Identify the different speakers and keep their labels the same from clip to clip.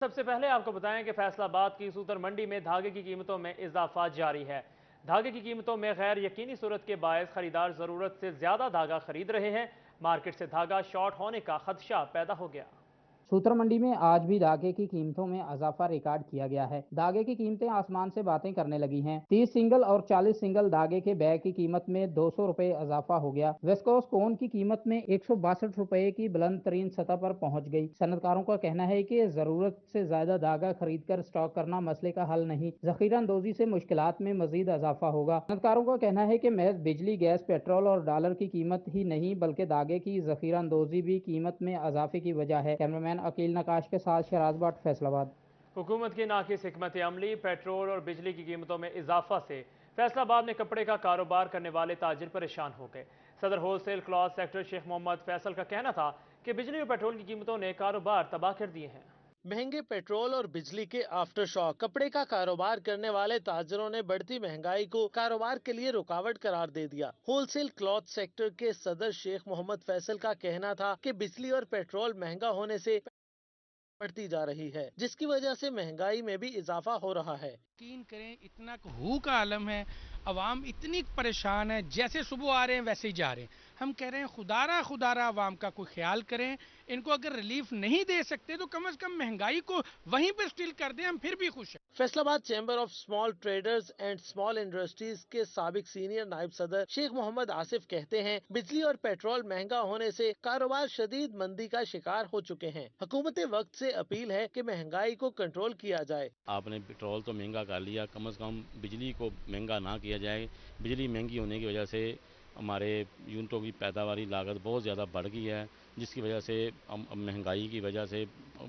Speaker 1: سب سے پہلے آپ کو بتائیں کہ فیصل آباد کی سوتر منڈی میں دھاگے کی قیمتوں میں اضافہ جاری ہے۔ دھاگے کی قیمتوں میں غیر یقینی صورت کے باعث خریدار ضرورت سے زیادہ دھاگا خرید رہے ہیں۔ مارکیٹ سے دھاگا شارٹ ہونے کا خدشہ پیدا ہو گیا۔
Speaker 2: سوتر منڈی میں آج بھی دھاگے کی قیمتوں میں اضافہ ریکارڈ کیا گیا ہے۔ دھاگے کی قیمتیں آسمان سے باتیں کرنے لگی ہیں۔ 30 سنگل اور 40 سنگل دھاگے کے بیگ کی قیمت میں 200 روپے اضافہ ہو گیا۔ ویسکوس کون کی قیمت میں 162 روپے کی بلند ترین سطح پر پہنچ گئی۔ صنعت کاروں کا کہنا ہے کہ ضرورت سے زیادہ دھاگا خرید کر اسٹاک کرنا مسئلے کا حل نہیں، ذخیرہ اندوزی سے مشکلات میں مزید اضافہ ہوگا۔ صنعت کاروں کا کہنا ہے کہ محض بجلی، گیس، پیٹرول اور ڈالر کی قیمت ہی نہیں بلکہ دھاگے کی ذخیرہ اندوزی بھی قیمت میں اضافے کی وجہ ہے۔ کیمرامین عقیل نقاش کے ساتھ شہراز بٹ، فیصل آباد۔
Speaker 1: حکومت کی ناقص حکمت عملی، پیٹرول اور بجلی کی قیمتوں میں اضافہ سے فیصل آباد میں کپڑے کا کاروبار کرنے والے تاجر پریشان ہو گئے۔ صدر ہول سیل کلاتھ سیکٹر شیخ محمد فیصل کا کہنا تھا کہ بجلی اور پیٹرول کی قیمتوں نے کاروبار تباہ کر دیے ہیں۔
Speaker 3: مہنگے پیٹرول اور بجلی کے آفٹر شاک کپڑے کا کاروبار کرنے والے تاجروں نے بڑھتی مہنگائی کو کاروبار کے لیے رکاوٹ قرار دے دیا۔ ہول سیل کلاتھ سیکٹر کے صدر شیخ محمد فیصل کا کہنا تھا کہ بجلی اور پیٹرول مہنگا ہونے سے بڑھتی جا رہی ہے، جس کی وجہ سے مہنگائی میں بھی اضافہ ہو رہا ہے۔
Speaker 4: یقین کریں اتنا ہو کا عالم ہے، عوام اتنی پریشان ہے، جیسے صبح آ رہے ہیں ویسے ہی جا رہے ہیں۔ ہم کہہ رہے ہیں خدا را عوام کا کوئی خیال کریں، ان کو اگر ریلیف نہیں دے سکتے تو کم از کم مہنگائی کو وہیں پہ سٹیل کر دیں، ہم پھر بھی خوش ہیں۔
Speaker 3: فیصل آباد chamber of small traders and small industries کے سابق سینئر نائب صدر شیخ محمد آصف کہتے ہیں بجلی اور پیٹرول مہنگا ہونے سے کاروبار شدید مندی کا شکار ہو چکے ہیں۔ حکومت وقت سے اپیل ہے کہ مہنگائی کو کنٹرول کیا جائے۔
Speaker 5: آپ نے پیٹرول تو مہنگا کر لیا، کم از کم بجلی کو مہنگا نہ کیا جائے۔ بجلی مہنگی ہونے کی وجہ سے ہمارے یونٹوں کی پیداواری لاگت بہت زیادہ بڑھ گئی ہے، جس کی وجہ سے مہنگائی کی وجہ سے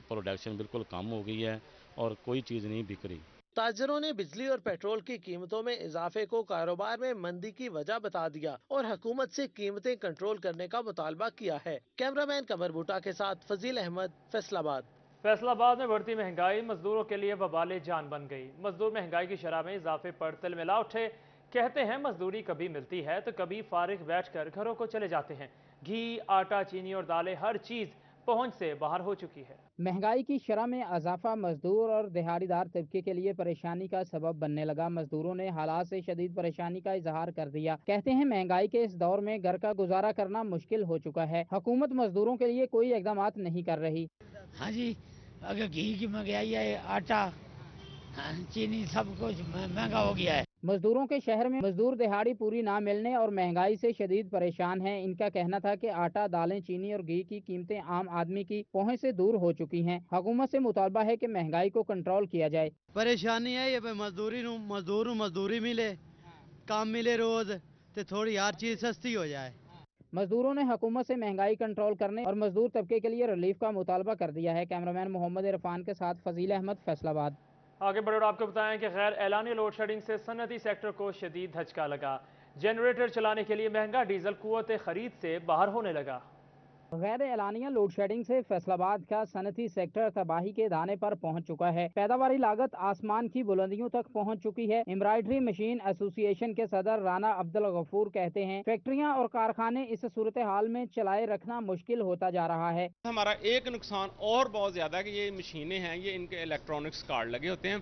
Speaker 5: پروڈکشن بالکل کم ہو گئی ہے اور کوئی چیز نہیں بک رہی۔
Speaker 3: تاجروں نے بجلی اور پیٹرول کی قیمتوں میں اضافے کو کاروبار میں مندی کی وجہ بتا دیا اور حکومت سے قیمتیں کنٹرول کرنے کا مطالبہ کیا ہے۔ کیمرامین قمر بوٹا کے ساتھ فضیل احمد، فیصل آباد۔
Speaker 1: فیصل آباد میں بڑھتی مہنگائی مزدوروں کے لیے وبال جان بن گئی۔ مزدور مہنگائی کی شرح میں اضافے پر تل ملا اٹھے۔ کہتے ہیں مزدوری کبھی ملتی ہے تو کبھی فارغ بیٹھ کر گھروں کو چلے جاتے ہیں۔ گھی، آٹا، چینی اور دالیں ہر چیز پہنچ سے باہر ہو چکی ہے۔
Speaker 2: مہنگائی کی شرح میں اضافہ مزدور اور دہاڑی دار طبقے کے لیے پریشانی کا سبب بننے لگا۔ مزدوروں نے حالات سے شدید پریشانی کا اظہار کر دیا۔ کہتے ہیں مہنگائی کے اس دور میں گھر کا گزارا کرنا مشکل ہو چکا ہے۔ حکومت مزدوروں کے لیے کوئی اقدامات نہیں کر رہی۔
Speaker 6: ہاں جی، اگر گھی کی مہنگائی ہے، آٹا، چینی سب کچھ مہنگا ہو گیا ہے۔
Speaker 2: مزدوروں کے شہر میں مزدور دہاڑی پوری نہ ملنے اور مہنگائی سے شدید پریشان ہیں۔ ان کا کہنا تھا کہ آٹا، دالیں، چینی اور گھی کی قیمتیں عام آدمی کی پہنچ سے دور ہو چکی ہیں۔ حکومت سے مطالبہ ہے کہ مہنگائی کو کنٹرول کیا جائے۔
Speaker 7: پریشانی ہے یہ مزدوری ملے، کام ملے روز تے تھوڑی ہر چیز سستی ہو جائے۔
Speaker 2: مزدوروں نے حکومت سے مہنگائی کنٹرول کرنے اور مزدور طبقے کے لیے ریلیف کا مطالبہ کر دیا ہے۔ کیمرامین محمد عرفان کے ساتھ فضیل احمد، فیصل آباد۔
Speaker 1: آگے بڑھے اور آپ کو بتائیں کہ غیر اعلانی لوڈ شیڈنگ سے صنعتی سیکٹر کو شدید دھچکا لگا۔ جنریٹر چلانے کے لیے مہنگا ڈیزل قوت خرید سے باہر ہونے لگا۔
Speaker 2: غیر اعلانیہ لوڈ شیڈنگ سے فیصل آباد کا صنعتی سیکٹر تباہی کے دانے پر پہنچ چکا ہے۔ پیداواری لاگت آسمان کی بلندیوں تک پہنچ چکی ہے۔ امبرائڈری مشین ایسوسی ایشن کے صدر رانا عبدالغفور کہتے ہیں فیکٹریاں اور کارخانے اس صورتحال میں چلائے رکھنا مشکل ہوتا جا رہا ہے۔
Speaker 8: ہمارا ایک نقصان اور بہت زیادہ ہے کہ یہ مشینیں ہیں، یہ ان کے الیکٹرانکس کارڈ لگے ہوتے ہیں۔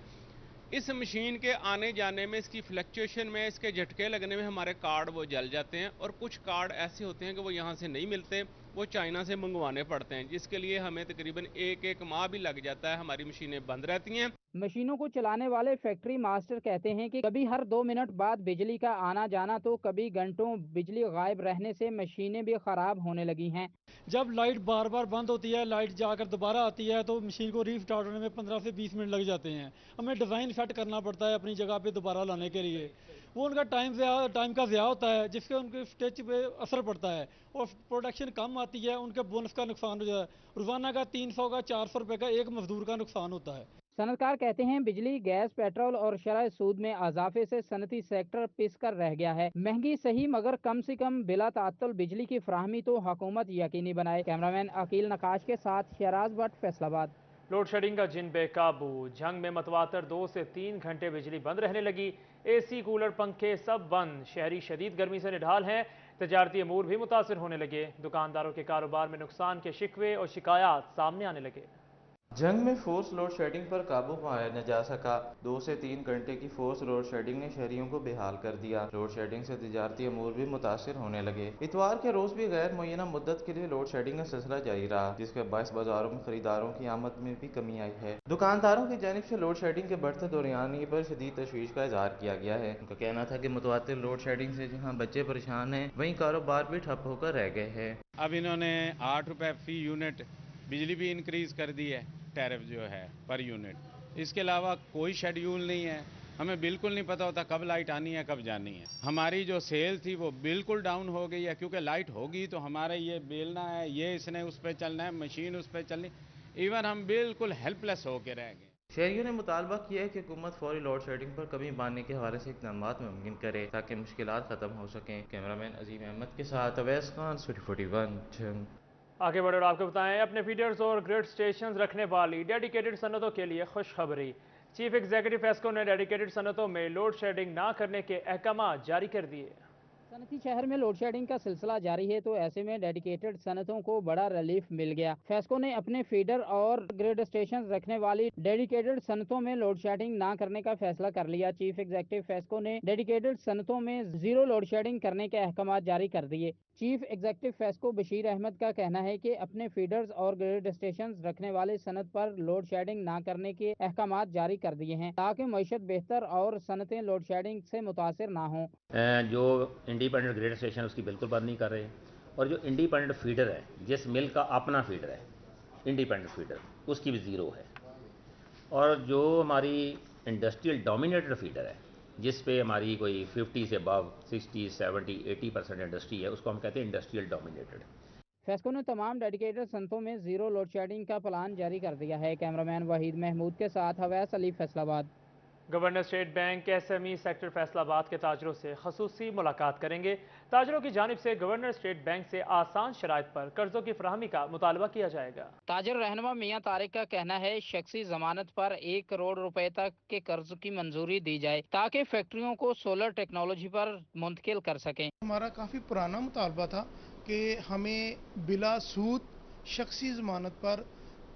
Speaker 8: اس مشین کے آنے جانے میں، اس کی فلیکچویشن میں، اس کے جھٹکے لگنے میں ہمارے کارڈ وہ جل جاتے ہیں، اور کچھ کارڈ ایسے ہوتے ہیں کہ وہ یہاں سے نہیں ملتے، وہ چائنا سے منگوانے پڑتے ہیں، جس کے لیے ہمیں تقریباً ایک ماہ بھی لگ جاتا ہے۔ ہماری مشینیں بند رہتی ہیں۔
Speaker 2: مشینوں کو چلانے والے فیکٹری ماسٹر کہتے ہیں کہ کبھی ہر 2 منٹ بعد بجلی کا آنا جانا تو کبھی گھنٹوں بجلی غائب رہنے سے مشینیں بھی خراب ہونے لگی ہیں۔
Speaker 9: جب لائٹ بار بار بند ہوتی ہے، لائٹ جا کر دوبارہ آتی ہے تو مشین کو ری اسٹارٹ ہونے میں 15 سے 20 منٹ لگ جاتے ہیں۔ ہمیں ڈیزائن سیٹ کرنا پڑتا ہے اپنی جگہ پہ دوبارہ لانے کے لیے۔ وہ ان کا ٹائم کا ضیاع ہوتا ہے، جس سے ان کے اسٹیج پہ اثر پڑتا ہے اور پروڈکشن کم آتی ہے، ان کے بونس کا نقصان ہو جاتا ہے۔ روزانہ کا 300 کا 400 روپے کا ایک مزدور کا نقصان ہوتا ہے۔
Speaker 2: صنعت کار کہتے ہیں بجلی، گیس، پیٹرول اور شرح سود میں اضافے سے صنعتی سیکٹر پس کر رہ گیا ہے۔ مہنگی صحیح مگر کم سے کم بلا تعطل بجلی کی فراہمی تو حکومت یقینی بنائے۔ کیمرامین عقیل نقاش کے ساتھ شہراز بٹ، فیصل آباد۔
Speaker 1: لوڈ شیڈنگ کا جن بے قابو، جھنگ میں متواتر 2 سے 3 گھنٹے بجلی بند رہنے لگی۔ اے سی، کولر، پنکھے سب بند۔ شہری شدید گرمی سے نڈھال ہیں۔ تجارتی امور بھی متاثر ہونے لگے۔ دکانداروں کے کاروبار میں نقصان کے شکوے اور شکایات سامنے آنے لگے۔
Speaker 10: जंग में फोर्स लोड शेडिंग पर काबू पाया न जा सका। 2 से 3 घंटे की फोर्स लोड शेडिंग ने शहरियों को बेहाल कर दिया। लोड शेडिंग से तिजारती अमूर भी मुतासिर होने लगे। इतवार के रोज भी गैर मुय्यना मुद्दत के लिए लोड शेडिंग का सिलसिला जारी रहा, जिसके बायस बाजारों में खरीदारों की आमद में भी कमी आई है। दुकानदारों की जानिब से लोड शेडिंग के बढ़ते दौरानी पर शदीद तशवीश का इजहार किया गया है। उनका कहना था कि मुतवातिर लोड शेडिंग से जहाँ बच्चे परेशान हैं, वहीं कारोबार भी ठप होकर रह गए हैं।
Speaker 8: अब इन्होंने 8 रुपए फी यूनिट बिजली भी इंक्रीज कर दी है, टैरिफ जो है पर यूनिट। इसके अलावा कोई शेड्यूल नहीं है, हमें बिल्कुल नहीं पता होता कब लाइट आनी है कब जानी है। हमारी जो सेल थी वो बिल्कुल डाउन हो गई है, क्योंकि लाइट होगी तो हमारे ये बेलना है, ये इसने उस पर चलना है, मशीन उस पर चलनी, इवन हम बिल्कुल हेल्पलेस होकर रह गए।
Speaker 10: शहरियों ने मुतालबा किया है कि हुकूमत फौरी लोड शेडिंग पर कमी बांधने के हवाले से इक़दामात मुमकिन करे ताकि मुश्किलात खत्म हो सकें। कैमरामैन अजीम अहमद के साथ अवैस खान, सिटी 41 जंग।
Speaker 1: आगे बढ़े और आपको बताएं, अपने फीडर्स और ग्रिड स्टेशन रखने वाली डेडिकेटेड सनतों के लिए खुशखबरी। चीफ एग्जीक्यूटिव फेस्को ने डेडिकेटेड सनतों में लोड शेडिंग ना करने के अहकाम जारी कर दिए।
Speaker 2: सनती शहर में लोड शेडिंग का सिलसिला जारी है, तो ऐसे में डेडिकेटेड सनतों को बड़ा रिलीफ मिल गया। फेस्को ने अपने फीडर और ग्रिड स्टेशन रखने वाली डेडिकेटेड सनतों में लोड शेडिंग ना करने का फैसला कर लिया। चीफ एग्जीक्यूटिव फेस्को ने डेडिकेटेड सनतों में जीरो लोड शेडिंग करने के अहकाम जारी कर दिए। चीफ एग्जीक्यूटिव फेस्को बशीर अहमद का कहना है कि अपने फीडर्स और ग्रिड स्टेशन रखने वाले सनत पर लोड शेडिंग ना करने के अहकाम जारी कर दिए हैं ताकि मईशत बेहतर और सनतें लोड शेडिंग से मुतासर ना हों।
Speaker 11: जो इंडिपेंडेंट ग्रिड स्टेशन उसकी बिल्कुल बंद नहीं कर रहे, और जो इंडिपेंडेंट फीडर है, जिस मिल का अपना फीडर है इंडिपेंडेंट फीडर, उसकी भी ज़ीरो है। और जो हमारी इंडस्ट्रियल डोमिनेटेड फीडर है, जिस पे हमारी कोई 50 से अबव 60, 70, 80% इंडस्ट्री है, उसको हम कहते हैं इंडस्ट्रियल डोमिनेटेड।
Speaker 2: फेस्को ने तमाम डेडिकेटेड सनतों में जीरो लोड शेडिंग का प्लान जारी कर दिया है। कैमरामैन वहीद महमूद के साथ Awais Ali, Faisalabad.
Speaker 1: Governor state bank SME sector Faisalabad के ताजरों से खसूसी मुलाकात करेंगे। ताजरों की जानिब से गवर्नर स्टेट बैंक से आसान शराइत पर कर्जों की फराहमी का मुतालबा किया जाएगा।
Speaker 2: ताजर रहनुमा मियां तारिक का कहना है शख्सी जमानत पर 1 करोड़ रुपए तक के कर्ज की मंजूरी दी जाए ताकि फैक्ट्रियों को सोलर टेक्नोलॉजी पर मुंतकिल कर सकें।
Speaker 12: हमारा काफ़ी पुराना मुतालबा था कि हमें बिला सूद शख्सी जमानत पर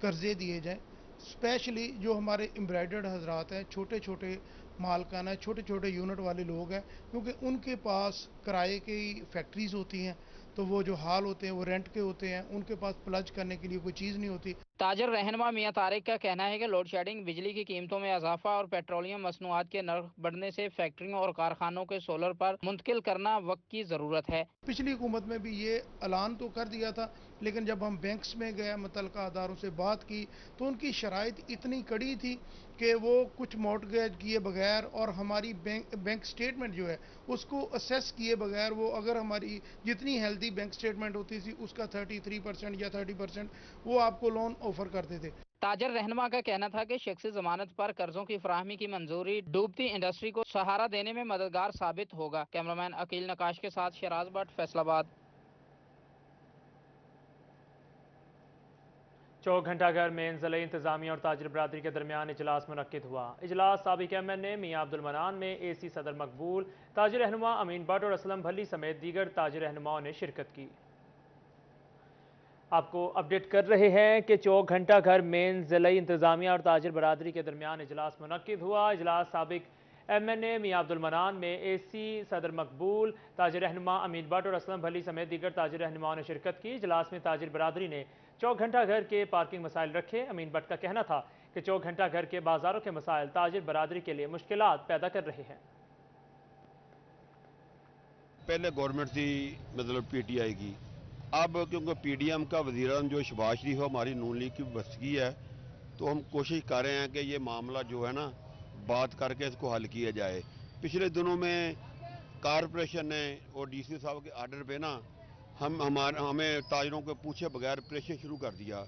Speaker 12: कर्जे दिए जाएं, स्पेशली जो हमारे एम्ब्रॉयडर्ड हजरात हैं, छोटे छोटे मालकान है, छोटे छोटे यूनिट वाले लोग हैं, क्योंकि उनके पास किराए की फैक्ट्रीज होती हैं, तो वो जो हाल होते हैं वो रेंट के होते हैं, उनके पास प्लज करने के लिए कोई चीज़ नहीं होती।
Speaker 2: ताजर रहनुमा मियां तारिक का कहना है कि लोड शेडिंग, बिजली की कीमतों में इजाफा और पेट्रोलियम मसनूआत के नर्ख बढ़ने से फैक्ट्रियों और कारखानों के सोलर पर मुंतकिल करना वक्त की ज़रूरत है।
Speaker 12: पिछली हुकूमत में भी ये ऐलान तो कर दिया था, लेकिन जब हम बैंक्स में गए, मुतल्लिका अदारों से बात की, तो उनकी शराइत इतनी कड़ी थी कि वो कुछ मॉर्टगेज किए बगैर और हमारी बैंक स्टेटमेंट जो है उसको असेस किए बगैर, वो अगर हमारी जितनी हेल्दी बैंक स्टेटमेंट होती थी उसका 33% या 30% वो आपको लोन ऑफर करते थे।
Speaker 2: ताजर रहनुमा का कहना था कि शख्सी जमानत पर कर्जों की फराहमी की मंजूरी डूबती इंडस्ट्री को सहारा देने में मददगार साबित होगा। कैमरामैन अकील नकाश के साथ शराज भट्ट, फैसलाबाद।
Speaker 1: चौक घंटाघर में ज़िले इंतजामिया और ताजिर बरादरी के दरमियान इजलास मुनक्किद हुआ। इजलास साबिक MNA मियां अब्दुल मनान में AC सदर मकबूल, ताजिर रहनुमा अमीन भट्ट और असलम भली समेत दीगर ताजिर रहनुमाओं ने शिरकत की। आपको अपडेट कर रहे हैं कि चौक घंटाघर में ज़िले इंतजामिया और ताजिर बरादरी के दरमियान इजलास मुनक्किद हुआ। इजलास साबिक MNA मियां अब्दुल मनान में AC सदर मकबूल, ताजिर रहनुमा अमीन भट्ट और असलम भली समेत दीगर ताजिर रहनुमाओं ने शिरकत की। इजलास में ताजिर बरादरी ने चौक घंटाघर के पार्किंग मसाइल रखे। अमीन भट्ट का कहना था कि चौक घंटाघर के बाजारों के मसाइल ताजिर बरादरी के लिए मुश्किलात पैदा कर रहे हैं।
Speaker 13: पहले गवर्नमेंट थी मतलब PTI की, अब क्योंकि PDM का वज़ीर-ए-आज़म जो शहबाज शरीफ हमारी नून लीग की बस्तगी है, तो हम कोशिश कर रहे हैं कि ये मामला जो है ना बात करके इसको हल किया जाए। पिछले दिनों में कॉरपोरेशन ने और DC साहब के आर्डर पे ना हमें ताजरों को पूछे बगैर ऑपरेशन शुरू कर दिया,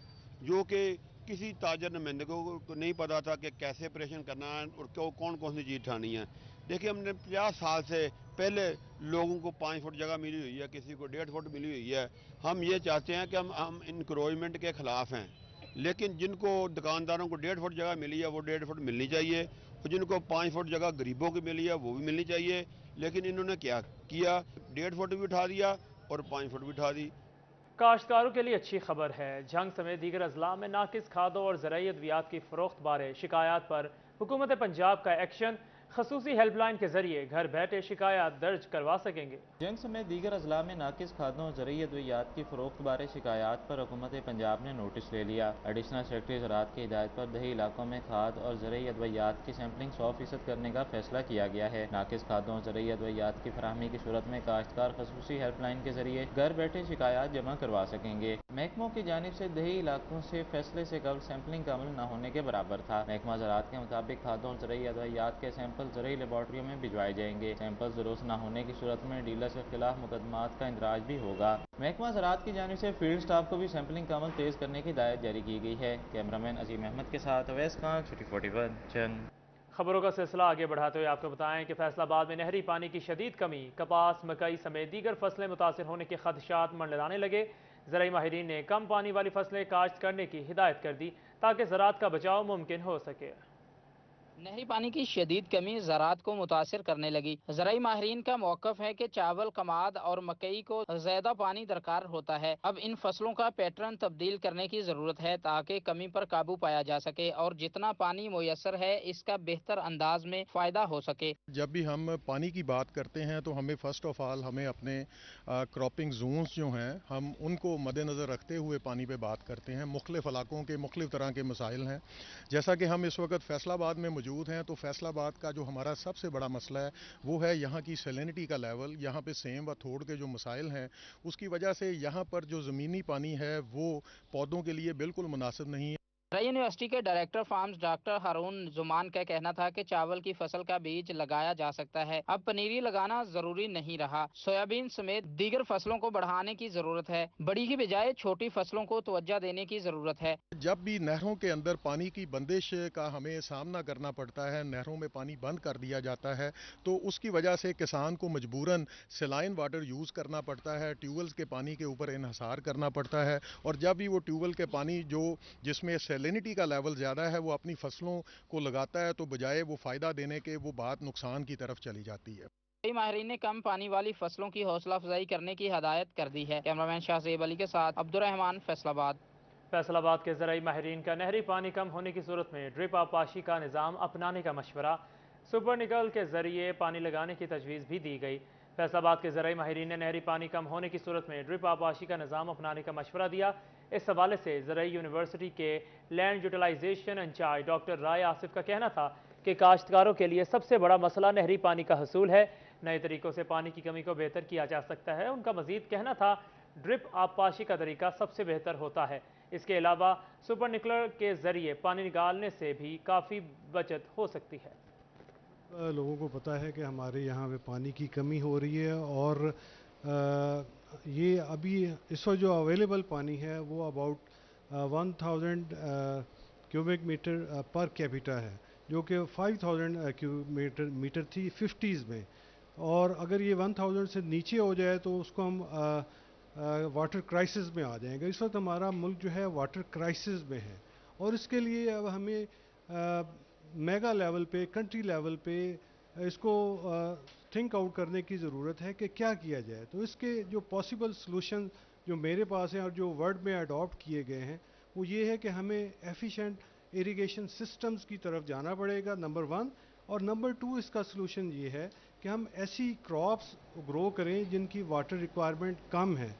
Speaker 13: जो कि किसी ताजर नुमाइंदे को नहीं पता था कि कैसे ऑपरेशन करना है और कौन कौन सी चीज़ उठानी है। देखिए, हमने 50 साल से पहले लोगों को 5 फुट जगह मिली हुई है, किसी को 1.5 फुट मिली हुई है। हम ये चाहते हैं कि हम इंक्रोचमेंट के ख़िलाफ़ हैं, लेकिन जिनको दुकानदारों को 1.5 फुट जगह मिली है वो 1.5 फुट मिलनी चाहिए, और जिनको 5 फुट जगह गरीबों की मिली है वो भी मिलनी चाहिए। लेकिन इन्होंने क्या किया, 1.5 फुट भी उठा दिया और 5 फुट भी उठा दी।
Speaker 1: کاشتکاروں کے لیے اچھی خبر ہے۔ جھنگ سمیت دیگر اضلاع میں ناقص کھادوں اور زرعی ادویات کی فروخت بارے شکایات پر حکومت پنجاب کا ایکشن۔ خصوصی ہیلپ لائن کے ذریعے گھر بیٹھے شکایات درج کروا سکیں گے۔
Speaker 10: جنگ سمیت دیگر اضلاع میں ناقص کھادوں اور زرعی ادویات کی فروخت بارے شکایات پر حکومت پنجاب نے نوٹس لے لیا۔ ایڈیشنل سیکرٹری زراعت کی ہدایت پر دیہی علاقوں میں کھاد اور زرعی ادویات کی سیمپلنگ 100% کرنے کا فیصلہ کیا گیا ہے۔ ناقص کھادوں اور زرعی ادویات کی فراہمی کی صورت میں کاشتکار خصوصی ہیلپ لائن کے ذریعے گھر بیٹھے شکایات جمع کروا سکیں گے۔ محکموں کی جانب سے دیہی علاقوں سے فیصلے سے قبل سیمپلنگ کا عمل نہ ہونے کے برابر تھا۔ محکمہ زراعت کے مطابق کھادوں اور زرعی ادویات کے سیمپل زرعی لیبارٹریوں میں بھجوائے جائیں گے۔ سیمپل درست نہ ہونے کی صورت میں ڈیلرز کے خلاف مقدمات کا اندراج بھی ہوگا۔ محکمہ زراعت کی جانب سے فیلڈ سٹاف کو بھی سیمپلنگ کا عمل تیز کرنے کی ہدایت جاری کی گئی ہے۔ کیمرامین عظیم احمد کے ساتھ اویس خان، چھٹی 41 جنگ۔
Speaker 1: خبروں کا سلسلہ آگے بڑھاتے ہوئے آپ کو بتائیں کہ فیصل آباد میں نہری پانی کی شدید کمی، کپاس، مکئی سمیت دیگر فصلیں متاثر ہونے کے خدشات منڈلانے لگے۔ زرعی ماہرین نے کم پانی والی فصلیں کاشت کرنے کی ہدایت کر دی تاکہ زراعت کا بچاؤ ممکن ہو سکے۔
Speaker 2: نہری پانی کی شدید کمی زراعت کو متاثر کرنے لگی۔ زرعی ماہرین کا موقف ہے کہ چاول، کماد اور مکئی کو زیادہ پانی درکار ہوتا ہے۔ اب ان فصلوں کا پیٹرن تبدیل کرنے کی ضرورت ہے تاکہ کمی پر قابو پایا جا سکے اور جتنا پانی میسر ہے اس کا بہتر انداز میں فائدہ ہو سکے۔
Speaker 14: جب بھی ہم پانی کی بات کرتے ہیں تو ہمیں فرسٹ آف آل ہمیں اپنے کراپنگ زونز جو ہیں ہم ان کو مد نظر رکھتے ہوئے پانی پہ بات کرتے ہیں۔ مختلف علاقوں کے مختلف طرح کے مسائل ہیں۔ جیسا کہ ہم اس وقت فیصل آباد میں موجود ہیں تو فیصل آباد کا جو ہمارا سب سے بڑا مسئلہ ہے وہ ہے یہاں کی سیلینٹی کا لیول۔ یہاں پہ سیم و تھوڑ کے جو مسائل ہیں اس کی وجہ سے یہاں پر جو زمینی پانی ہے وہ پودوں کے لیے بالکل مناسب نہیں ہے۔
Speaker 2: زرعی یونیورسٹی کے ڈائریکٹر فارمز ڈاکٹر ہارون زمان کا کہنا تھا کہ چاول کی فصل کا بیج لگایا جا سکتا ہے، اب پنیری لگانا ضروری نہیں رہا۔ سویابین سمیت دیگر فصلوں کو بڑھانے کی ضرورت ہے، بڑی کی بجائے چھوٹی فصلوں کو توجہ دینے کی ضرورت ہے۔
Speaker 14: جب بھی نہروں کے اندر پانی کی بندش کا ہمیں سامنا کرنا پڑتا ہے، نہروں میں پانی بند کر دیا جاتا ہے تو اس کی وجہ سے کسان کو مجبوراً سیلائن واٹر یوز کرنا پڑتا ہے، ٹیوبویلز کے پانی کے اوپر انحصار کرنا پڑتا ہے، اور جب بھی وہ ٹیوبویل کے پانی جس میں سیلینٹی کا لیول زیادہ ہے وہ اپنی فصلوں کو لگاتا ہے تو بجائے وہ فائدہ دینے کے وہ بات نقصان کی طرف چلی جاتی ہے۔
Speaker 2: کئی ماہرین نے کم پانی والی فصلوں کی حوصلہ افزائی کرنے کی ہدایت کر دی ہے۔ کیمرامین شاہ زیب علی کے ساتھ عبدالرحمان، فیصل آباد۔
Speaker 1: فیصل آباد کے زرعی ماہرین کا نہری پانی کم ہونے کی صورت میں ڈرپ آبپاشی کا نظام اپنانے کا مشورہ۔ سپر نگل کے ذریعے پانی لگانے کی تجویز بھی دی گئی۔ فیصل آباد کے زرعی ماہرین نے نہری پانی کم ہونے کی صورت میں ڈرپ آبپاشی کا نظام اپنانے کا مشورہ دیا۔ اس حوالے سے زرعی یونیورسٹی کے لینڈ یوٹیلائزیشن انچارج ڈاکٹر رائے آصف کا کہنا تھا کہ کاشتکاروں کے لیے سب سے بڑا مسئلہ نہری پانی کا حصول ہے، نئے طریقوں سے پانی کی کمی کو بہتر کیا جا سکتا ہے۔ ان کا مزید کہنا تھا ڈرپ آبپاشی کا طریقہ سب سے بہتر ہوتا ہے، اس کے علاوہ سپر نکلر کے ذریعے پانی نکالنے سے بھی کافی بچت ہو سکتی ہے۔
Speaker 15: لوگوں کو پتہ ہے کہ ہمارے یہاں پہ پانی کی کمی ہو رہی ہے اور یہ ابھی اس وقت جو اویلیبل پانی ہے وہ about 1000 cubic metre per capita ہے، جو کہ 5000 کیوبک میٹر تھی 50s میں، اور اگر یہ 1000 سے نیچے ہو جائے تو اس کو ہم واٹر کرائسس میں آ جائیں گے۔ اس وقت ہمارا ملک جو ہے واٹر کرائسس میں ہے اور اس کے لیے اب ہمیں میگا لیول پہ، کنٹری لیول پہ اس کو تھنک آؤٹ کرنے کی ضرورت ہے کہ کیا کیا جائے۔ تو اس کے جو پاسبل سلوشن جو میرے پاس ہیں اور جو ورلڈ میں اڈاپٹ کیے گئے ہیں وہ یہ ہے کہ ہمیں ایفیشینٹ اریگیشن سسٹمز کی طرف جانا پڑے گا، نمبر 1، اور نمبر 2 اس کا سلوشن یہ ہے کہ ہم ایسی کراپس گرو کریں جن کی واٹر ریکوائرمنٹ کم ہے۔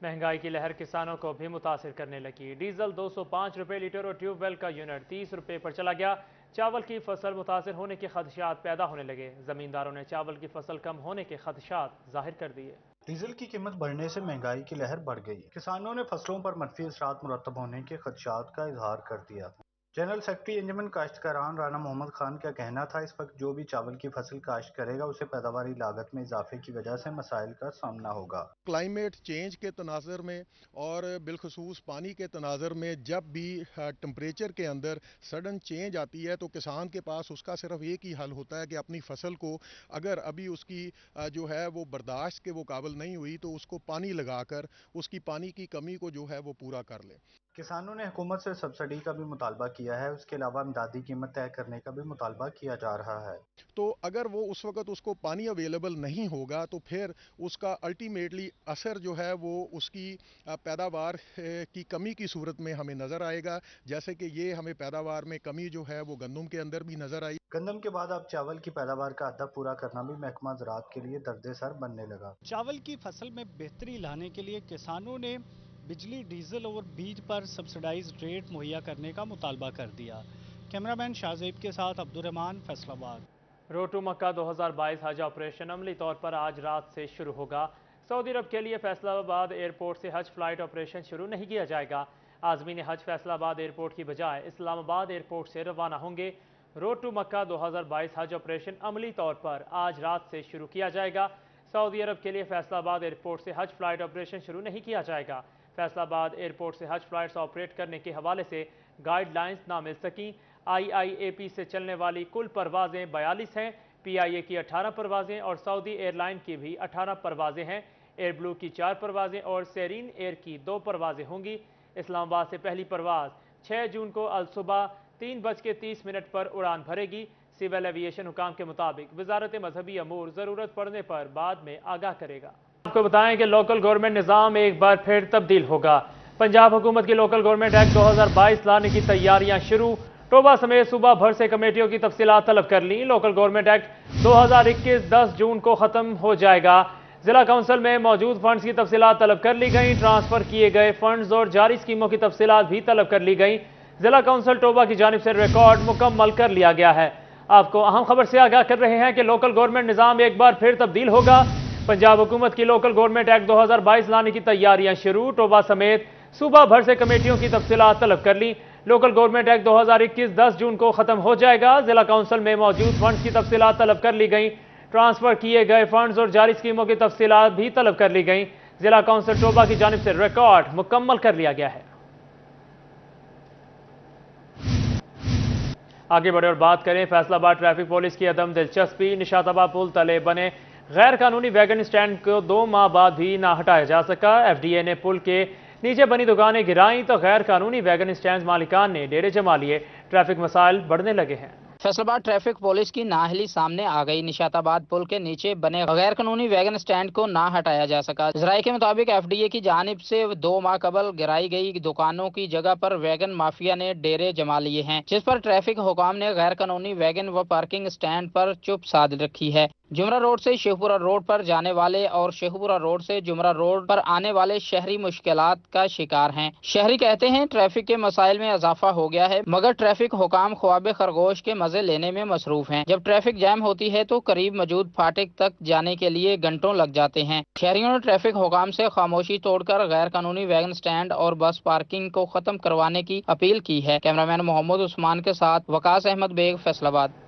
Speaker 1: مہنگائی کی لہر کسانوں کو بھی متاثر کرنے لگی۔ ڈیزل 205 روپے لیٹر اور ٹیوب ویل کا یونٹ 30 روپے پر چلا گیا۔ چاول کی فصل متاثر ہونے کے خدشات پیدا ہونے لگے۔ زمینداروں نے چاول کی فصل کم ہونے کے خدشات ظاہر کر دیے۔
Speaker 16: ڈیزل کی قیمت بڑھنے سے مہنگائی کی لہر بڑھ گئی۔ کسانوں نے فصلوں پر منفی اثرات مرتب ہونے کے خدشات کا اظہار کر دیا۔ جنرل سیکرٹری انجمن کاشتکاران رانا محمد خان کا کہنا تھا اس وقت جو بھی چاول کی فصل کاشت کرے گا اسے پیداواری لاگت میں اضافے کی وجہ سے مسائل کا سامنا ہوگا۔
Speaker 14: کلائمیٹ چینج کے تناظر میں اور بالخصوص پانی کے تناظر میں جب بھی ٹمپریچر کے اندر سڈن چینج آتی ہے تو کسان کے پاس اس کا صرف ایک ہی حل ہوتا ہے کہ اپنی فصل کو اگر ابھی اس کی جو ہے وہ برداشت کے وہ قابل نہیں ہوئی تو اس کو پانی لگا کر اس کی پانی کی کمی کو جو ہے وہ پورا کر لے۔
Speaker 16: किसानों ने हुकूमत से सब्सिडी का भी मुतालबा किया है। उसके अलावा इमदादी कीमत तय करने का भी मुतालबा किया जा रहा है।
Speaker 14: तो अगर वो उस वक्त उसको पानी अवेलेबल नहीं होगा तो फिर उसका अल्टीमेटली असर जो है वो उसकी पैदावार की कमी की सूरत में हमें नज़र आएगा, जैसे कि ये हमें पैदावार में कमी जो है वो गंदम के अंदर भी नज़र आई।
Speaker 16: गंदम के बाद अब चावल की पैदावार का अहदा पूरा करना भी महकमा ज़राअत के लिए दर्द-ए-सर बनने लगा।
Speaker 17: चावल की फसल में बेहतरी लाने के लिए किसानों ने बिजली, डीजल और बीज पर सब्सिडाइज्ड रेट मुहैया करने का मुतालबा कर दिया। कैमरामैन शाहजेब के साथ अब्दुर्रहमान, फैसलाबाद।
Speaker 1: रोड टू मक्का 2022 हज ऑपरेशन अमली तौर पर आज रात से शुरू होगा। सऊदी अरब के लिए फैसलाबाद एयरपोर्ट से हज फ्लाइट ऑपरेशन शुरू नहीं किया जाएगा। आज़मीन हज फैसलाबाद एयरपोर्ट की बजाय इस्लामाबाद एयरपोर्ट से रवाना होंगे। रोड टू मक्का 2022 हज ऑपरेशन अमली तौर पर आज रात से शुरू किया जाएगा। सऊदी अरब के लिए फैसलाबाद एयरपोर्ट से हज फ्लाइट ऑपरेशन शुरू नहीं किया जाएगा। फैसलाबाद एयरपोर्ट से हज फ्लाइट्स ऑपरेट करने के हवाले से गाइडलाइंस ना मिल सकीं। IIAP से चलने वाली कुल परवाजें 42 हैं। PIA की 18 परवाजें और सऊदी एयरलाइन की भी 18 परवाजें हैं। एयर ब्लू की 4 परवाजें और सेरीन एयर की 2 परवाजें होंगी। इस्लामाबाद से पहली परवाज 6 जून को अलसुबह 3:30 पर उड़ान भरेगी। सिविल एविएशन हुकाम के मुताबिक वजारत मजहबी अमूर ज़रूरत पड़ने पर बाद में आगाह करेगा। आपको बताएं कि लोकल गवर्नमेंट निज़ाम एक बार फिर तब्दील होगा। पंजाब हुकूमत की लोकल गवर्नमेंट एक्ट 2022 लाने की तैयारियां शुरू। टोबा समेत सूबा भर से कमेटियों की तफसीलात तलब कर ली। लोकल गवर्नमेंट एक्ट 2021 10 जून को ख़त्म हो जाएगा। जिला काउंसिल में मौजूद फंड्स की तफसीलात तलब कर ली गई। ट्रांसफ़र किए गए फंड्स और जारी स्कीमों की तफसीलात भी तलब कर ली गई। जिला काउंसिल टोबा की जानिब से रिकॉर्ड मुकम्मल कर लिया गया है। आपको अहम खबर से आगाह कर रहे हैं कि लोकल गवर्नमेंट निज़ाम एक बार फिर तब्दील होगा। पंजाब हुकूमत की लोकल गवर्नमेंट एक्ट 2022 लाने की तैयारियां शुरू। टोबा समेत सूबा भर से कमेटियों की तफसीलात तलब कर ली। लोकल गवर्नमेंट एक्ट 2021 10 जून को ख़त्म हो जाएगा। जिला काउंसिल में मौजूद फंड्स की तफसीलात तलब कर ली गई। ट्रांसफ़र किए गए फंड्स और जारी स्कीमों की तफसीलात भी तलब कर ली गई। जिला काउंसिल टोबा की जानिब से रिकॉर्ड मुकम्मल कर लिया गया है। आगे बढ़े और बात करें फैसलाबाद ट्रैफिक पुलिस की अदम दिलचस्पी। निशाताबाद पुल तले बने गैर कानूनी वैगन स्टैंड को 2 माह बाद भी ना हटाया जा सका। FDA ने पुल के नीचे बनी दुकानें गिराईं तो गैर कानूनी वैगन स्टैंड मालिकान ने डेरे जमा लिए। ट्रैफिक मसाइल बढ़ने लगे हैं।
Speaker 2: फैसलाबाद ट्रैफिक पुलिस की नाअहली सामने आ गई। निशाताबाद पुल के नीचे बने गैर कानूनी वैगन स्टैंड को ना हटाया जा सका। जराये के मुताबिक FDA की जानिब से 2 माह कबल गिराई गई दुकानों की जगह पर वैगन माफिया ने डेरे जमा लिए हैं, जिस पर ट्रैफिक हुकाम ने गैर कानूनी वैगन व पार्किंग स्टैंड पर चुप साध रखी है। जुमरा रोड से शेखपुरा रोड पर जाने वाले और शेखपुरा रोड से जुमरा रोड पर आने वाले शहरी मुश्किलात का शिकार हैं। शहरी कहते हैं ट्रैफिक के मसाइल में इजाफा हो गया है, मगर ट्रैफिक हुकाम ख्वाब खरगोश के मजे लेने में मसरूफ हैं। जब ट्रैफिक जैम होती है तो करीब मौजूद फाटक तक जाने के लिए घंटों लग जाते हैं। शहरियों ने ट्रैफिक हुकाम से खामोशी तोड़कर गैर कानूनी वैगन स्टैंड और बस पार्किंग को खत्म करवाने की अपील की है। कैमरामैन मोहम्मद उस्मान के साथ वकास अहमद बेग, फैसलाबाद।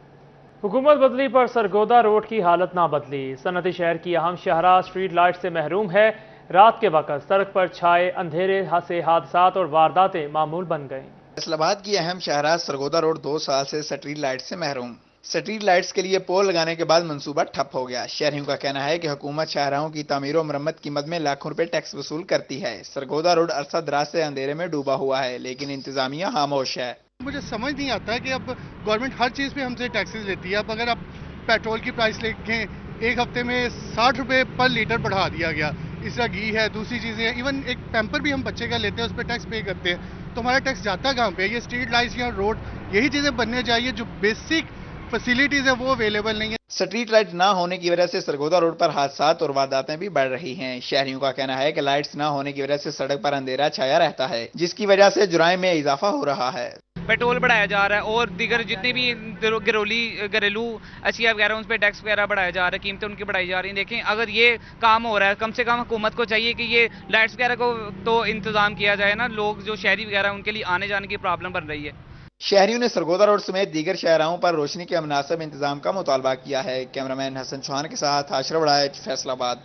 Speaker 1: हुकूमत बदली पर सरगोदा रोड की हालत ना बदली। सनती शहर की अहम शाहराह स्ट्रीट लाइट से महरूम है। रात के वक्त सड़क पर छाए अंधेरे से हादसात और वारदातें मामूल बन गईं।
Speaker 18: फैसलाबाद की अहम शाहराह सरगोदा रोड 2 साल से स्ट्रीट लाइट से महरूम। स्ट्रीट लाइट्स के लिए पोल लगाने के बाद मंसूबा ठप हो गया। शहरियों का कहना है कि हुकूमत शाहराहों की तामीर और मरम्मत की मद में लाखों रुपए टैक्स वसूल करती है। सरगोदा रोड अरसा दराज से अंधेरे में डूबा हुआ है, लेकिन इंतजामिया खामोश है।
Speaker 19: मुझे समझ नहीं आता कि अब गवर्नमेंट हर चीज़ पे हमसे टैक्सेस लेती है। अब अगर आप पेट्रोल की प्राइस देखें, एक हफ्ते में 60 रुपए पर लीटर बढ़ा दिया गया। इस तरह घी है, दूसरी चीज़ें, इवन एक पैम्पर भी हम बच्चे का लेते हैं, उस पर टैक्स पे करते हैं। तो हमारा टैक्स जाता कहाँ पे? ये स्ट्रीट लाइट्स या रोड, यही चीज़ें बनने चाहिए। जो बेसिक फैसिलिटीज़ है वो अवेलेबल नहीं है।
Speaker 18: स्ट्रीट लाइट ना होने की वजह से सरगोदा रोड पर हादसात और वारदातें भी बढ़ रही हैं। शहरियों का कहना है कि लाइट्स ना होने की वजह से सड़क पर अंधेरा छाया रहता है, जिसकी वजह से जुराइम में इजाफा हो रहा है।
Speaker 20: पेट्रोल बढ़ाया जा रहा है और दीगर जितने भी घरेलू अशिया वगैरह उन पर टैक्स वगैरह बढ़ाया जा रहा है, कीमतें उनकी बढ़ाई जा रही हैं। देखें, अगर ये काम हो रहा है, कम से कम हुकूमत को चाहिए कि ये लाइट्स वगैरह को तो इंतजाम किया जाए ना। लोग जो शहरी वगैरह उनके लिए आने जाने की प्रॉब्लम बन रही है।
Speaker 18: शहरियों ने सरगोदा रोड समेत दीगर शाहराहों पर रोशनी के मुनासिब इंतजाम का मुतालबा किया है। कैमरामैन हसन चौहान के साथ आशरफ वड़ाइच, फैसलाबाद।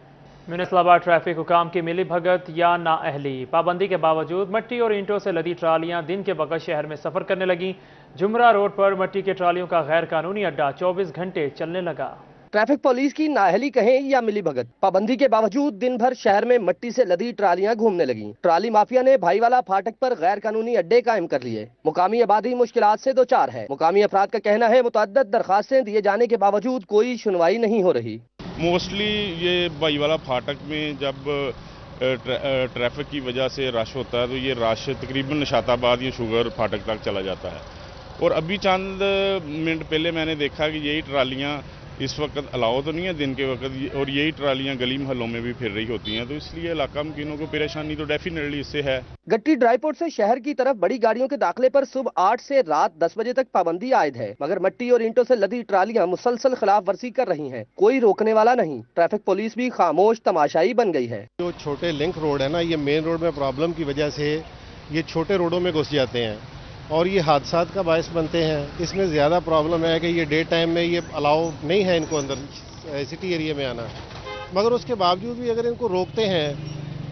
Speaker 1: मुनस्लाबाद ट्रैफिक हुकाम की मिली भगत या नाअहली। पाबंदी के बावजूद मट्टी और ईंटों से लदी ट्रालियां दिन के वक्त शहर में सफर करने लगी। जुमरा रोड पर मट्टी के ट्रालियों का गैर कानूनी अड्डा 24 घंटे चलने लगा।
Speaker 21: ट्रैफिक पुलिस की नाअहली कहें या मिली भगत, पाबंदी के बावजूद दिन भर शहर में मिट्टी से लदी ट्रालियां घूमने लगी। ट्राली माफिया ने भाईवाला फाटक पर गैर कानूनी अड्डे कायम कर लिए। मुकामी आबादी मुश्किलात से दो चार है। मुकामी अफराद का कहना है मुतअद्दिद दरखास्तें दिए जाने के बावजूद कोई सुनवाई नहीं हो रही।
Speaker 22: मोस्टली ये भाईवाला फाटक में जब ट्रैफिक की वजह से रश होता है तो ये रश तकरीबन नशाताबाद या शुगर फाटक तक चला जाता है। और अभी चंद मिनट पहले मैंने देखा कि यही ट्रालियां इस वक्त अलाउ तो नहीं है दिन के वक्त, और यही ट्रालियां गली मोहल्लों में भी फिर रही होती हैं, तो इसलिए इलाका मकीनों को परेशानी तो डेफिनेटली इससे है।
Speaker 21: गट्टी ड्राईपोर्ट से शहर की तरफ बड़ी गाड़ियों के दाखिले पर सुबह 8 से रात 10 बजे तक पाबंदी आयद है, मगर मिट्टी और ईंटों से लदी ट्रालियां मुसलसल खिलाफ वर्जी कर रही हैं। कोई रोकने वाला नहीं। ट्रैफिक पुलिस भी खामोश तमाशाई बन गई है।
Speaker 23: जो छोटे लिंक रोड है ना, ये मेन रोड में प्रॉब्लम की वजह से ये छोटे रोडों में घुस जाते हैं और ये हादसात का बायस बनते हैं। इसमें ज़्यादा प्रॉब्लम है कि ये डे टाइम में ये अलाउ नहीं है इनको अंदर सिटी एरिया में आना, मगर उसके बावजूद भी अगर इनको रोकते हैं,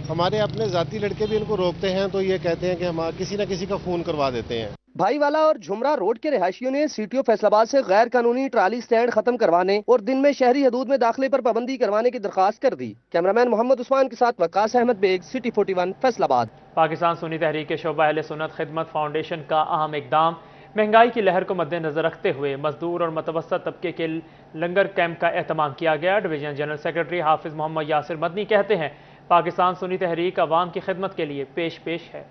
Speaker 23: हमारे अपने ज़ाती लड़के भी इनको रोकते हैं, तो ये कहते हैं कि हम किसी न किसी का खून करवा देते हैं।
Speaker 21: भाईवाला और झुमरा रोड के रिहायशियों ने सीटीओ फैसलाबाद से गैर कानूनी ट्राली स्टैंड खत्म करवाने और दिन में शहरी हदूद में दाखिले पर पाबंदी करवाने की दरखास्त कर दी। कैमरामैन मोहम्मद उस्मान के साथ वकास अहमद बेग, सिटी 41 फैसलाबाद।
Speaker 1: पाकिस्तान सुन्नी तहरीक के शोबा अहले सुन्नत खिदमत फाउंडेशन का अहम इकदाम। महंगाई की लहर को मद्देनजर रखते हुए मजदूर और मतवसत तबके के लंगर कैंप का एहतमाम किया गया। डिवीजन जनरल सेक्रेटरी हाफिज मोहम्मद यासिर मदनी कहते हैं पाकिस्तान सुन्नी तहरीक अवाम की खिदमत के लिए पेश है।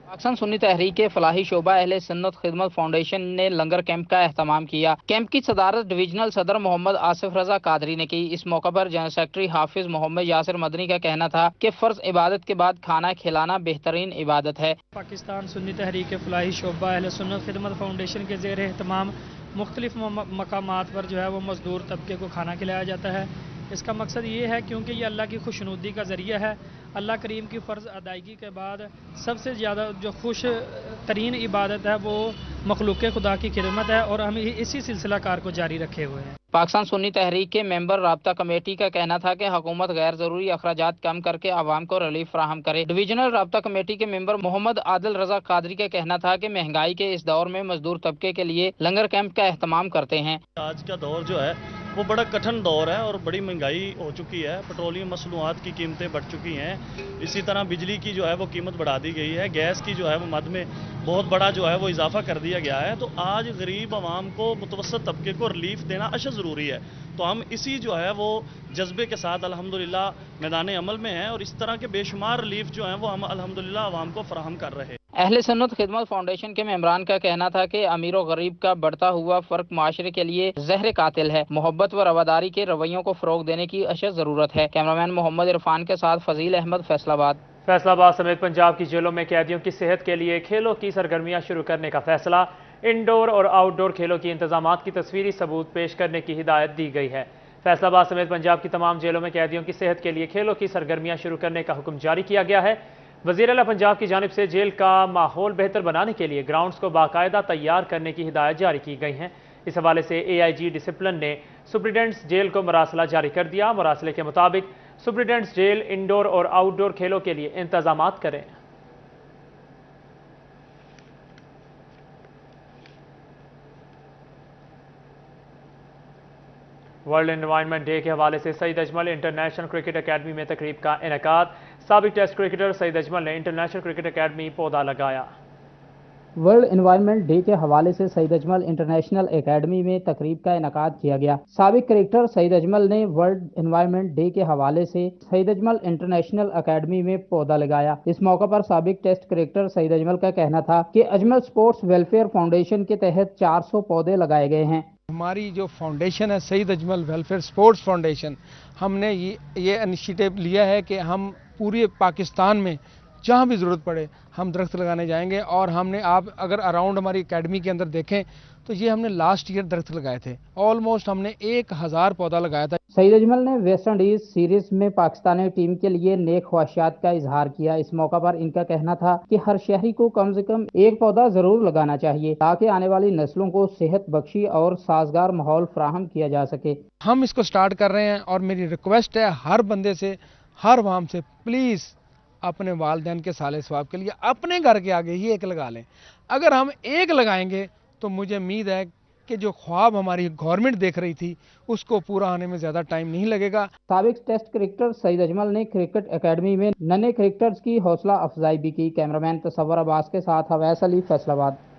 Speaker 2: पाकिस्तान सुन्नी तहरीक के फलाही शोबा अहले सुन्नत खिदमत फाउंडेशन ने लंगर कैंप का एहतमाम किया। कैंप की सदारत डिविजनल सदर मोहम्मद आसिफ रजा कादरी ने की। इस मौका पर जनरल सेक्रेटरी हाफिज मोहम्मद यासिर मदनी का कहना था कि फर्ज इबादत के बाद खाना खिलाना बेहतरीन इबादत है।
Speaker 24: पाकिस्तान सुन्नी तहरीक के फलाही शोबा अहले सुन्नत खिदमत फाउंडेशन के ज़ेर एहतमाम मुख्तलिफ मकामात पर जो है वो मजदूर तबके को खाना खिलाया जाता है। इसका मकसद ये है क्योंकि ये अल्लाह की खुशनुदी का ज़रिया है। अल्लाह करीम की फ़र्ज़ अदायगी के बाद सबसे ज़्यादा जो खुश तरीन इबादत है वो मखलूक खुदा की खिदमत है और हम इसी सिलसिला कार को जारी रखे हुए हैं।
Speaker 2: पाकिस्तान सुन्नी तहरीक के मेंबर राब्ता कमेटी का कहना था कि हुकूमत गैर जरूरी अखराजात कम करके आवाम को रिलीफ फराहम करे। डिविजनल राब्ता कमेटी के मेंबर मोहम्मद आदिल रजा कादरी का कहना था कि महंगाई के इस दौर में मजदूर तबके के लिए लंगर कैंप का एहतमाम करते हैं।
Speaker 25: आज का दौर जो है वो बड़ा कठिन दौर है और बड़ी महंगाई हो चुकी है। पेट्रोलियम मसनूआत की कीमतें बढ़ चुकी हैं। इसी तरह बिजली की जो है वो कीमत बढ़ा दी गई है। गैस की जो है वो मद में बहुत बड़ा जो है वो इजाफा कर दिया गया है। तो आज गरीब आवाम को मुतवसत तबके को रिलीफ देना अशद ज़रूरी है। तो हम इसी जो है वो जज्बे के साथ अल्हम्दुलिल्लाह मैदान अमल में हैं और इस तरह के बेशुमार रिलीफ जो हैं वो हम अल्हम्दुलिल्लाह आवाम को फराहम कर रहे हैं।
Speaker 2: अहले सुन्नत खिदमत फाउंडेशन के मेंबरान का कहना था कि अमीर और गरीब का बढ़ता हुआ फर्क माशरे के लिए जहर कातिल है। मोहब्बत व रवादारी के रवैयों को फरोग देने की अशद जरूरत है। कैमरामैन मोहम्मद इरफान के साथ फजील अहमद, फैसलाबाद।
Speaker 1: फैसलाबाद समेत पंजाब की जेलों में कैदियों की सेहत के लिए खेलों की सरगर्मियां शुरू करने का फैसला। इंडोर और आउटडोर खेलों की इंतजामात की तस्वीरी सबूत पेश करने की हिदायत दी गई है। फैसलाबाद समेत पंजाब की तमाम जेलों में कैदियों की सेहत के लिए खेलों की सरगर्मियां शुरू करने का हुक्म जारी किया गया है। वज़ीर आला पंजाब की जानिब से जेल का माहौल बेहतर बनाने के लिए ग्राउंड्स को बाकायदा तैयार करने की हिदायत जारी की गई हैं। इस हवाले से AIG डिसिप्लिन ने सुप्रिटेंडेंट्स जेल को मरासला जारी कर दिया। मरासले के मुताबिक सुप्रिटेंडेंट्स जेल इंडोर और आउटडोर खेलों के लिए इंतजामात करें। वर्ल्ड एनवायरनमेंट डे के हवाले से Saeed Ajmal international cricket academy में तकरीब का इनेकाद। साबिक टेस्ट क्रिकेटर सईद अजमल ने इंटरनेशनल क्रिकेट अकेडमी पौधा लगाया।
Speaker 2: वर्ल्ड एनवायरनमेंट डे के हवाले से सईद अजमल इंटरनेशनल एकेडमी में तकरीब का इनेकाद किया गया। साबिक क्रिकेटर सईद अजमल ने वर्ल्ड एनवायरनमेंट डे के हवाले से सईद अजमल इंटरनेशनल एकेडमी में पौधा लगाया। इस मौका पर साबिक टेस्ट क्रिकेटर सईद अजमल का कहना था कि अजमल स्पोर्ट्स वेलफेयर फाउंडेशन के तहत 400 पौधे लगाए गए हैं।
Speaker 4: हमारी जो फाउंडेशन है Saeed Ajmal welfare sports foundation, हमने ये इनिशिएटिव लिया है कि हम पूरे पाकिस्तान में जहाँ भी ज़रूरत पड़े हम दरख्त लगाने जाएंगे। और हमने आप अगर अराउंड हमारी एकेडमी के अंदर देखें तो ये हमने लास्ट ईयर दरख्त लगाए थे। ऑलमोस्ट हमने 1000 पौधा लगाया था।
Speaker 2: सईद अजमल ने वेस्ट इंडीज सीरीज में पाकिस्तानी टीम के लिए नेक ख्वाहिशात का इजहार किया। इस मौका पर इनका कहना था कि हर शहरी को कम से कम एक पौधा जरूर लगाना चाहिए ताकि आने वाली नस्लों को सेहत बख्शी और साजगार माहौल फराहम किया जा सके।
Speaker 4: हम इसको स्टार्ट कर रहे हैं और मेरी रिक्वेस्ट है हर बंदे से, हर वाम से, प्लीज़ अपने वालिदैन के साले सवाब के लिए अपने घर के आगे ही एक लगा लें। अगर हम एक लगाएंगे तो मुझे उम्मीद है
Speaker 3: کہ جو خواب ہماری گورنمنٹ دیکھ رہی تھی اس کو پورا ہونے میں زیادہ ٹائم نہیں لگے گا۔
Speaker 2: سابق ٹیسٹ کرکٹر سعید اجمل نے کرکٹ اکیڈمی میں ننے کرکٹرز کی حوصلہ افزائی بھی کی۔ کیمرامین تصور عباس کے ساتھ اویس علی، فیصل آباد۔